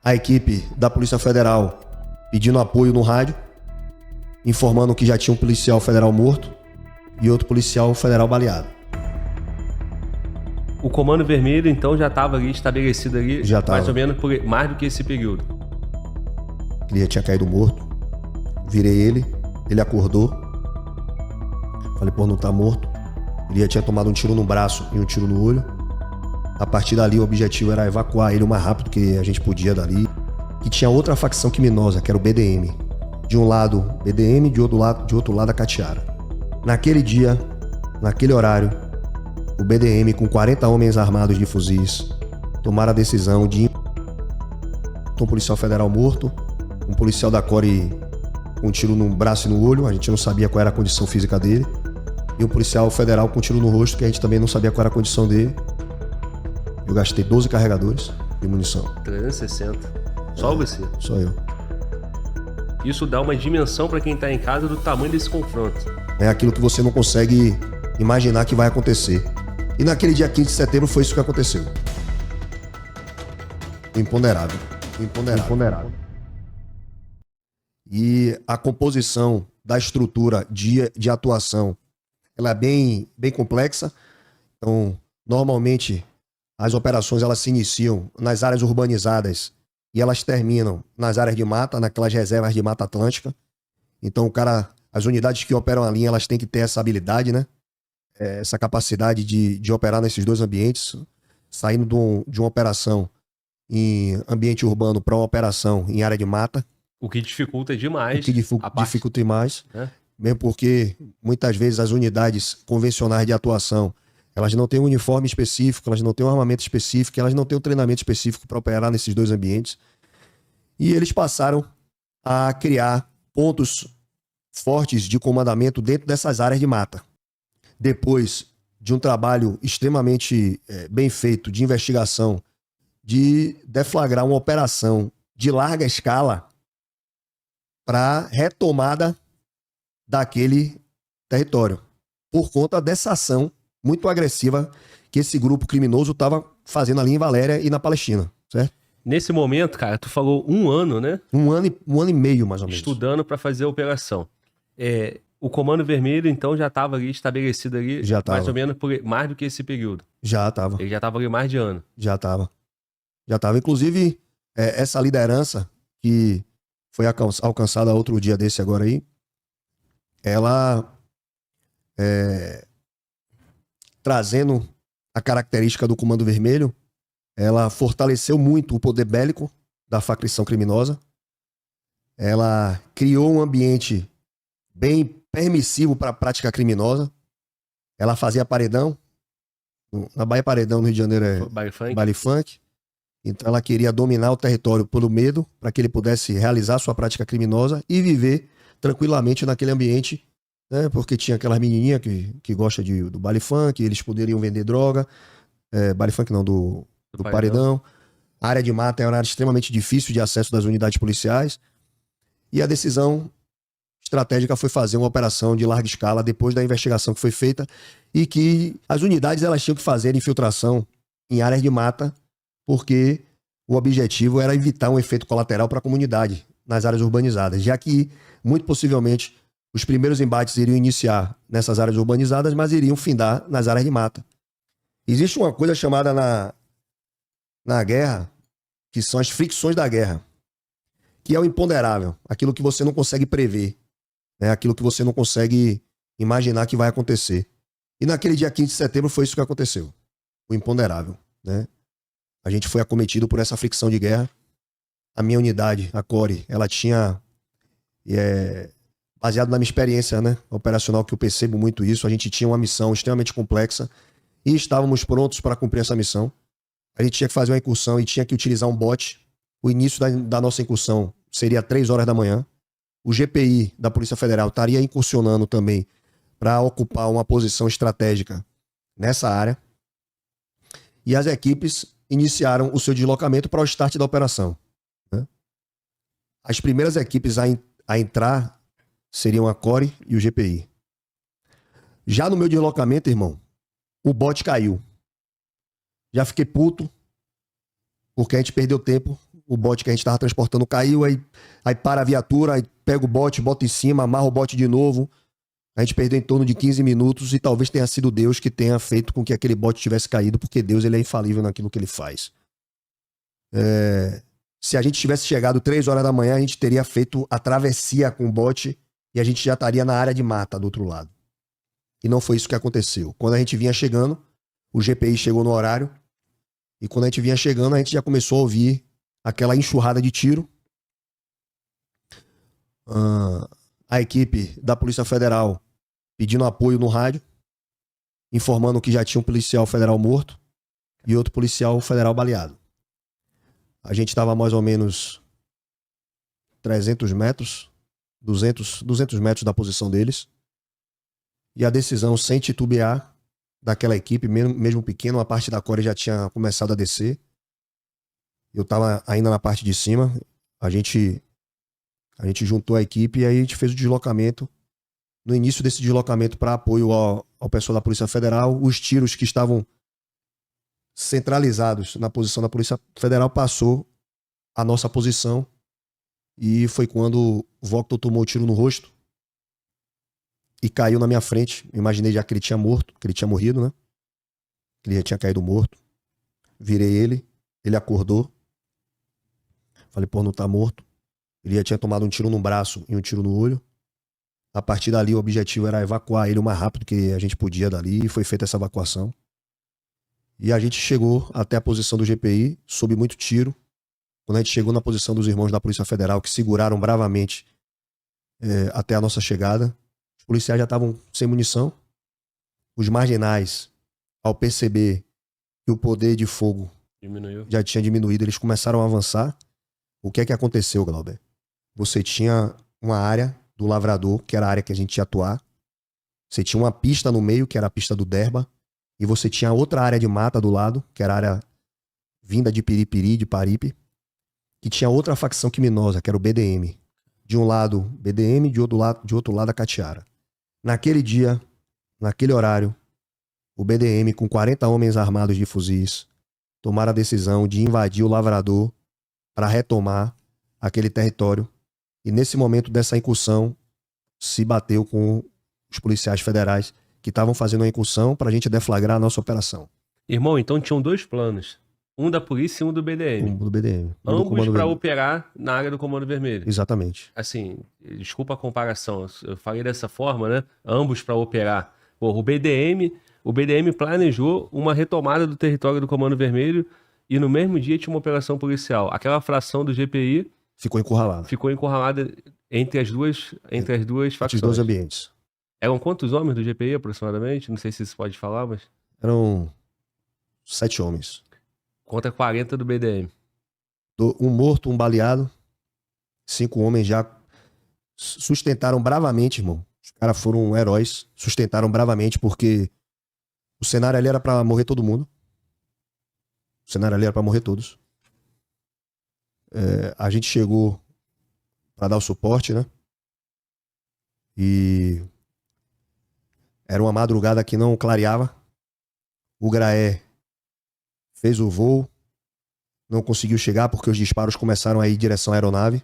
a equipe da Polícia Federal pedindo apoio no rádio, informando que já tinha um policial federal morto e outro policial federal baleado. O Comando Vermelho, então, já estava ali estabelecido ali, Já tava. mais ou menos por mais do que esse período. Ele já tinha caído morto. Virei ele acordou. Falei, pô, não tá morto. Ele já tinha tomado um tiro no braço e um tiro no olho. A partir dali, o objetivo era evacuar ele o mais rápido que a gente podia dali. E tinha outra facção criminosa, que era o BDM. De um lado, BDM, de outro lado, a Catiara. Naquele dia, naquele horário, o BDM, com 40 homens armados de fuzis, tomaram a decisão de um policial federal morto, um policial da CORE com um tiro no braço e no olho, a gente não sabia qual era a condição física dele, e um policial federal com um tiro no rosto, que a gente também não sabia qual era a condição dele. Eu gastei 12 carregadores de munição. 360. Só você? Só eu. Isso dá uma dimensão para quem tá em casa do tamanho desse confronto. É aquilo que você não consegue imaginar que vai acontecer. E naquele dia 15 de setembro foi isso que aconteceu. O imponderável. O imponderável. E a composição da estrutura de atuação, ela é bem complexa. Então, normalmente, as operações elas se iniciam nas áreas urbanizadas e elas terminam nas áreas de mata, naquelas reservas de Mata Atlântica. Então, as unidades que operam ali, elas têm que ter essa habilidade, né? Essa capacidade de operar nesses dois ambientes, saindo de uma operação em ambiente urbano para uma operação em área de mata. O que dificulta demais. O que dificulta demais, mesmo porque muitas vezes as unidades convencionais de atuação, elas não têm um uniforme específico, elas não têm um armamento específico, elas não têm um treinamento específico para operar nesses dois ambientes. E eles passaram a criar pontos fortes de comandamento dentro dessas áreas de mata. Depois de um trabalho extremamente bem feito de investigação, de deflagrar uma operação de larga escala para retomada daquele território, por conta dessa ação muito agressiva que esse grupo criminoso estava fazendo ali em Valéria e na Palestina, certo? Nesse momento, cara, tu falou 1 ano, né? Um ano e meio, mais ou menos. Estudando para fazer a operação. O Comando Vermelho, então, já estava ali estabelecido ali, mais ou menos por mais do que esse período. Já estava. Ele já estava ali mais de ano. Já estava. Inclusive, essa liderança que foi alcançada outro dia desse agora aí, ela trazendo a característica do Comando Vermelho, ela fortaleceu muito o poder bélico da facção criminosa. Ela criou um ambiente bem permissivo para a prática criminosa. Ela fazia paredão. Na Bahia Paredão, no Rio de Janeiro, é baile funk. Então ela queria dominar o território pelo medo, para que ele pudesse realizar sua prática criminosa e viver tranquilamente naquele ambiente, né? Porque tinha aquelas menininhas que gostam do baile funk, eles poderiam vender droga. Baile funk não, do paredão. A área de mata é uma área extremamente difícil de acesso das unidades policiais. E a decisão estratégica foi fazer uma operação de larga escala depois da investigação que foi feita e que as unidades elas tinham que fazer infiltração em áreas de mata, porque o objetivo era evitar um efeito colateral para a comunidade nas áreas urbanizadas, já que, muito possivelmente, os primeiros embates iriam iniciar nessas áreas urbanizadas, mas iriam findar nas áreas de mata. Existe uma coisa chamada na guerra, que são as fricções da guerra, que é o imponderável, aquilo que você não consegue prever, né? Aquilo que você não consegue imaginar que vai acontecer. E naquele dia 15 de setembro foi isso que aconteceu, o imponderável, né? A gente foi acometido por essa fricção de guerra. A minha unidade, a CORE, ela tinha, baseado na minha experiência, né, operacional, que eu percebo muito isso, a gente tinha uma missão extremamente complexa e estávamos prontos para cumprir essa missão. A gente tinha que fazer uma incursão e tinha que utilizar um bote. O início da nossa incursão seria 3 horas da manhã. O GPI da Polícia Federal estaria incursionando também para ocupar uma posição estratégica nessa área. E as equipes iniciaram o seu deslocamento para o start da operação, né? As primeiras equipes a entrar seriam a CORE e o GPI. Já no meu deslocamento, irmão, o bote caiu. Já fiquei puto, porque a gente perdeu tempo o bote que a gente tava transportando caiu, aí para a viatura, aí pega o bote, bota em cima, amarra o bote de novo. A gente perdeu em torno de 15 minutos e talvez tenha sido Deus que tenha feito com que aquele bote tivesse caído, porque Deus ele é infalível naquilo que ele faz. Se a gente tivesse chegado 3 horas da manhã, a gente teria feito a travessia com o bote e a gente já estaria na área de mata do outro lado. E não foi isso que aconteceu. Quando a gente vinha chegando, o GPI chegou no horário e quando a gente vinha chegando, a gente já começou a ouvir aquela enxurrada de tiro. A equipe da Polícia Federal pedindo apoio no rádio, informando que já tinha um policial federal morto e outro policial federal baleado. A gente estava mais ou menos 300 metros, 200 metros da posição deles. E a decisão, sem titubear, daquela equipe, mesmo pequena, uma parte da core já tinha começado a descer. Eu estava ainda na parte de cima. A gente juntou a equipe e aí a gente fez o deslocamento. No início desse deslocamento para apoio ao pessoal da Polícia Federal, os tiros que estavam centralizados na posição da Polícia Federal passou a nossa posição e foi quando o Voctor tomou o tiro no rosto e caiu na minha frente. Eu imaginei já que ele tinha morrido, né? Ele já tinha caído morto. Virei ele acordou. Falei, pô, não tá morto. Ele já tinha tomado um tiro no braço e um tiro no olho. A partir dali, o objetivo era evacuar ele o mais rápido que a gente podia dali, e foi feita essa evacuação. E a gente chegou até a posição do GPI, sob muito tiro. Quando a gente chegou na posição dos irmãos da Polícia Federal, que seguraram bravamente até a nossa chegada, os policiais já estavam sem munição. Os marginais, ao perceber que o poder de fogo já tinha diminuído, eles começaram a avançar. O que é que aconteceu, Glauber? Você tinha uma área do Lavrador, que era a área que a gente ia atuar. Você tinha uma pista no meio, que era a pista do Derba. E você tinha outra área de mata do lado, que era a área vinda de Piripiri, de Paripe. Que tinha outra facção criminosa, que era o BDM. De um lado, BDM, de outro lado, a Catiara. Naquele dia, naquele horário, o BDM, com 40 homens armados de fuzis, tomaram a decisão de invadir o Lavrador para retomar aquele território. E nesse momento dessa incursão, se bateu com os policiais federais que estavam fazendo uma incursão para a gente deflagrar a nossa operação. Irmão, então tinham 2 planos. Um da polícia e um do BDM. Um do BDM. Ambos para operar na área do Comando Vermelho. Exatamente. Assim, desculpa a comparação, eu falei dessa forma, né? Ambos para operar. Pô, o BDM planejou uma retomada do território do Comando Vermelho e no mesmo dia tinha uma operação policial. Aquela fração do GPI ficou encurralada entre as duas facções. Os dois ambientes. Eram quantos homens do GPI aproximadamente? Não sei se isso pode falar, mas... Eram 7 homens. Contra 40 do BDM. Um morto, um baleado. 5 homens já sustentaram bravamente, irmão. Os caras foram heróis. Sustentaram bravamente porque o cenário ali era pra morrer todo mundo. O cenário ali era pra morrer todos. A gente chegou pra dar o suporte, né? E era uma madrugada que não clareava. O Graé fez o voo, não conseguiu chegar porque os disparos começaram a ir em direção à aeronave.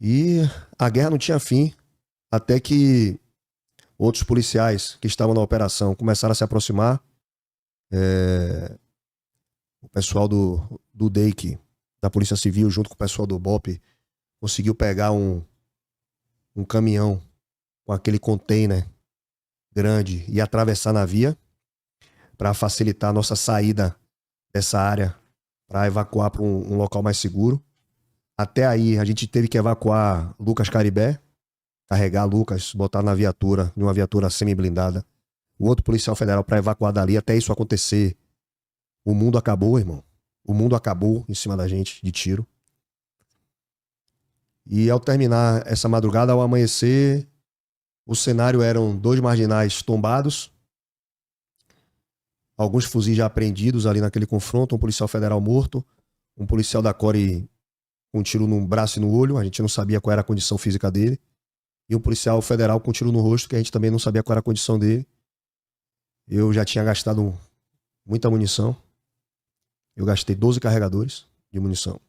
E a guerra não tinha fim, até que outros policiais que estavam na operação começaram a se aproximar. O pessoal do DEIC, da Polícia Civil, junto com o pessoal do BOP, conseguiu pegar um caminhão com aquele container grande e atravessar na via para facilitar a nossa saída dessa área para evacuar para um local mais seguro. Até aí a gente teve que evacuar Lucas Caribé, carregar Lucas, botar na viatura, numa viatura semi-blindada. O outro policial federal para evacuar dali. Até isso acontecer, o mundo acabou, irmão. O mundo acabou em cima da gente, de tiro. E ao terminar essa madrugada, ao amanhecer, o cenário eram 2 marginais tombados, alguns fuzis já apreendidos ali naquele confronto, um policial federal morto, um policial da Core com um tiro no braço e no olho, a gente não sabia qual era a condição física dele, e um policial federal com um tiro no rosto, que a gente também não sabia qual era a condição dele. Eu já tinha gastado muita munição. Eu gastei 12 carregadores de munição.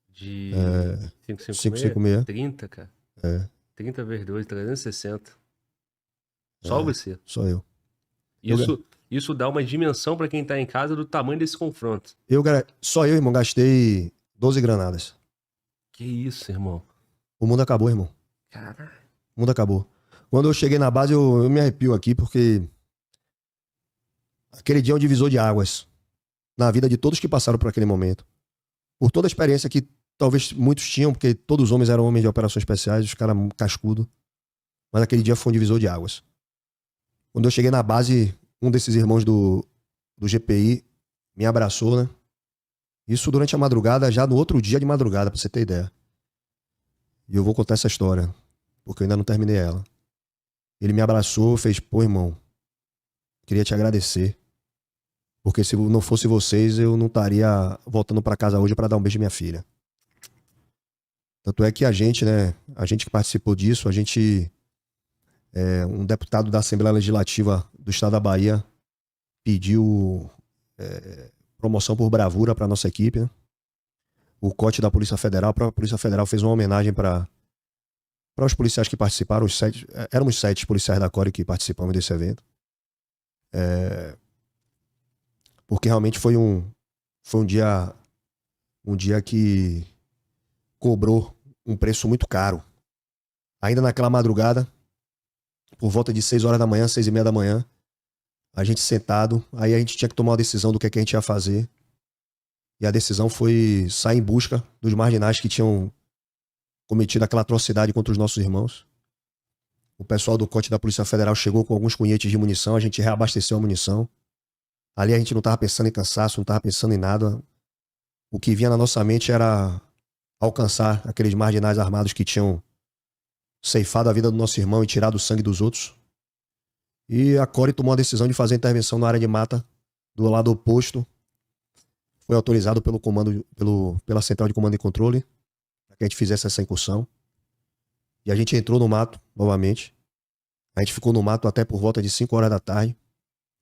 De 556. 30, cara. É. 30 vezes 2, 360. Só você. Só eu. Isso dá uma dimensão pra quem tá em casa do tamanho desse confronto. Só eu, irmão, gastei 12 granadas. Que isso, irmão? O mundo acabou, irmão. Caralho. O mundo acabou. Quando eu cheguei na base, eu me arrepio aqui, porque aquele dia é um divisor de águas na vida de todos que passaram por aquele momento. Por toda a experiência que talvez muitos tinham, porque todos os homens eram homens de operações especiais, os caras cascudo. Mas aquele dia foi um divisor de águas. Quando eu cheguei na base, um desses irmãos do GPI me abraçou, né? Isso durante a madrugada, já no outro dia de madrugada, pra você ter ideia. E eu vou contar essa história, porque eu ainda não terminei ela. Ele me abraçou, fez, pô, irmão, queria te agradecer. Porque se não fosse vocês, eu não estaria voltando pra casa hoje pra dar um beijo à minha filha. Tanto é que a gente, né, a gente que participou disso, um deputado da Assembleia Legislativa do Estado da Bahia pediu promoção por bravura pra nossa equipe, né? O COT da Polícia Federal, a própria Polícia Federal fez uma homenagem para os policiais que participaram, éramos 7 policiais da CORE que participamos desse evento. Porque realmente foi um dia que cobrou um preço muito caro. Ainda naquela madrugada, por volta de 6 horas da manhã, 6h30 da manhã, a gente sentado, aí a gente tinha que tomar uma decisão do que a gente ia fazer. E a decisão foi sair em busca dos marginais que tinham cometido aquela atrocidade contra os nossos irmãos. O pessoal do COT da Polícia Federal chegou com alguns cunhetes de munição, a gente reabasteceu a munição. Ali a gente não estava pensando em cansaço, não estava pensando em nada. O que vinha na nossa mente era alcançar aqueles marginais armados que tinham ceifado a vida do nosso irmão e tirado o sangue dos outros. E a CORE tomou a decisão de fazer a intervenção na área de mata do lado oposto. Foi autorizado pelo comando, pela Central de Comando e Controle para que a gente fizesse essa incursão. E a gente entrou no mato novamente. A gente ficou no mato até por volta de 5 horas da tarde.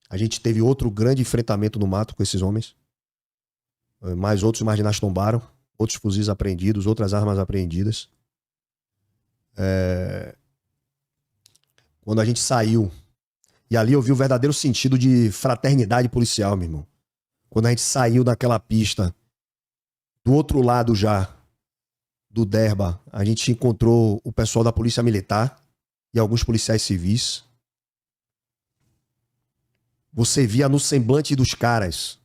A gente teve outro grande enfrentamento no mato com esses homens. Mais outros marginais tombaram, outros fuzis apreendidos, outras armas apreendidas. Quando a gente saiu, e ali eu vi o verdadeiro sentido de fraternidade policial, meu irmão. Quando a gente saiu daquela pista, do outro lado já, do Derba, a gente encontrou o pessoal da Polícia Militar e alguns policiais civis. Você via no semblante dos caras,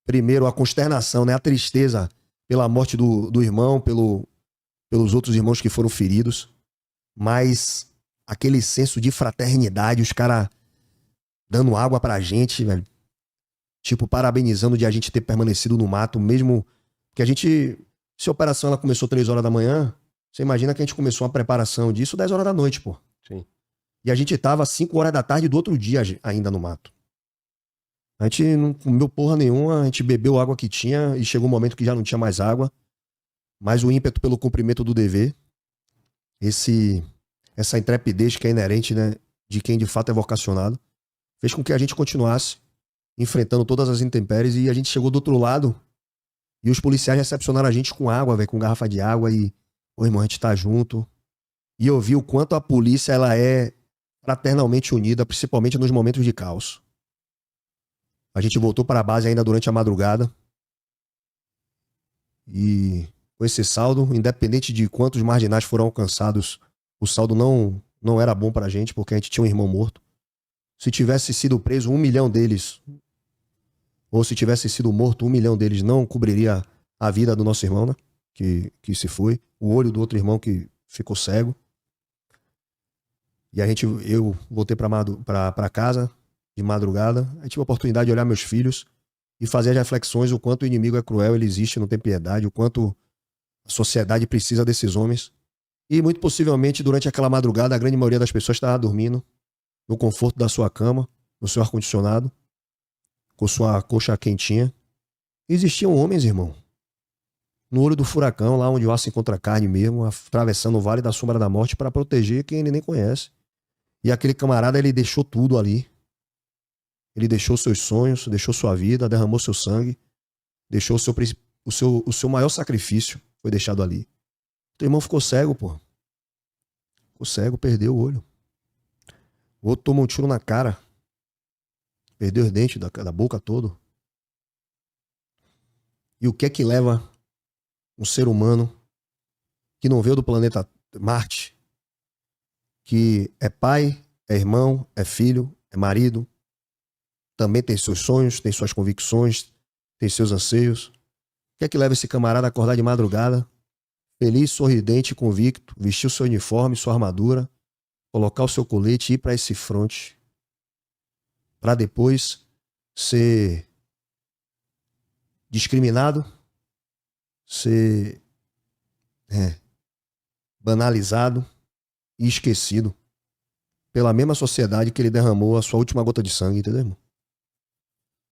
primeiro a consternação, né? A tristeza pela morte do irmão, pelos outros irmãos que foram feridos, mas aquele senso de fraternidade, os caras dando água pra gente, velho. Tipo, parabenizando de a gente ter permanecido no mato, mesmo que a gente... Se a operação ela começou 3 horas da manhã, você imagina que a gente começou a preparação disso 10 horas da noite, pô. Sim. E a gente tava 5 horas da tarde do outro dia ainda no mato. A gente não comeu porra nenhuma, a gente bebeu a água que tinha e chegou um momento que já não tinha mais água. Mas o ímpeto pelo cumprimento do dever, essa intrepidez que é inerente, né, de quem de fato é vocacionado, fez com que a gente continuasse enfrentando todas as intempéries e a gente chegou do outro lado e os policiais recepcionaram a gente com água, velho, com garrafa de água e, ô irmão, a gente tá junto. E eu vi o quanto a polícia ela é fraternalmente unida, principalmente nos momentos de caos. A gente voltou para a base ainda durante a madrugada e com esse saldo, independente de quantos marginais foram alcançados, o saldo não era bom pra gente, porque a gente tinha um irmão morto. Se tivesse sido preso 1 milhão deles, ou se tivesse sido morto 1 milhão deles, não cobriria a vida do nosso irmão, né? Que se foi. O olho do outro irmão que ficou cego. E eu voltei pra casa de madrugada. Aí tive a oportunidade de olhar meus filhos e fazer as reflexões o quanto o inimigo é cruel, ele existe, não tem piedade, o quanto a sociedade precisa desses homens. E muito possivelmente, durante aquela madrugada, a grande maioria das pessoas estava dormindo no conforto da sua cama, no seu ar-condicionado, com sua coxa quentinha. E existiam homens, irmão, no olho do furacão, lá onde o aço encontra carne mesmo, atravessando o Vale da Sombra da Morte para proteger quem ele nem conhece. E aquele camarada, ele deixou tudo ali. Ele deixou seus sonhos, deixou sua vida, derramou seu sangue Deixou o seu maior sacrifício, foi deixado ali. Teu irmão ficou cego, pô. Ficou cego, perdeu o olho. O outro tomou um tiro na cara. Perdeu os dentes da boca todo. E o que é que leva um ser humano que não veio do planeta Marte, que é pai, é irmão, é filho, é marido, também tem seus sonhos, tem suas convicções, tem seus anseios. O que é que leva esse camarada a acordar de madrugada, feliz, sorridente, convicto, vestir o seu uniforme, sua armadura, colocar o seu colete e ir para esse fronte, para depois ser discriminado, ser banalizado e esquecido pela mesma sociedade que ele derramou a sua última gota de sangue, entendeu, irmão?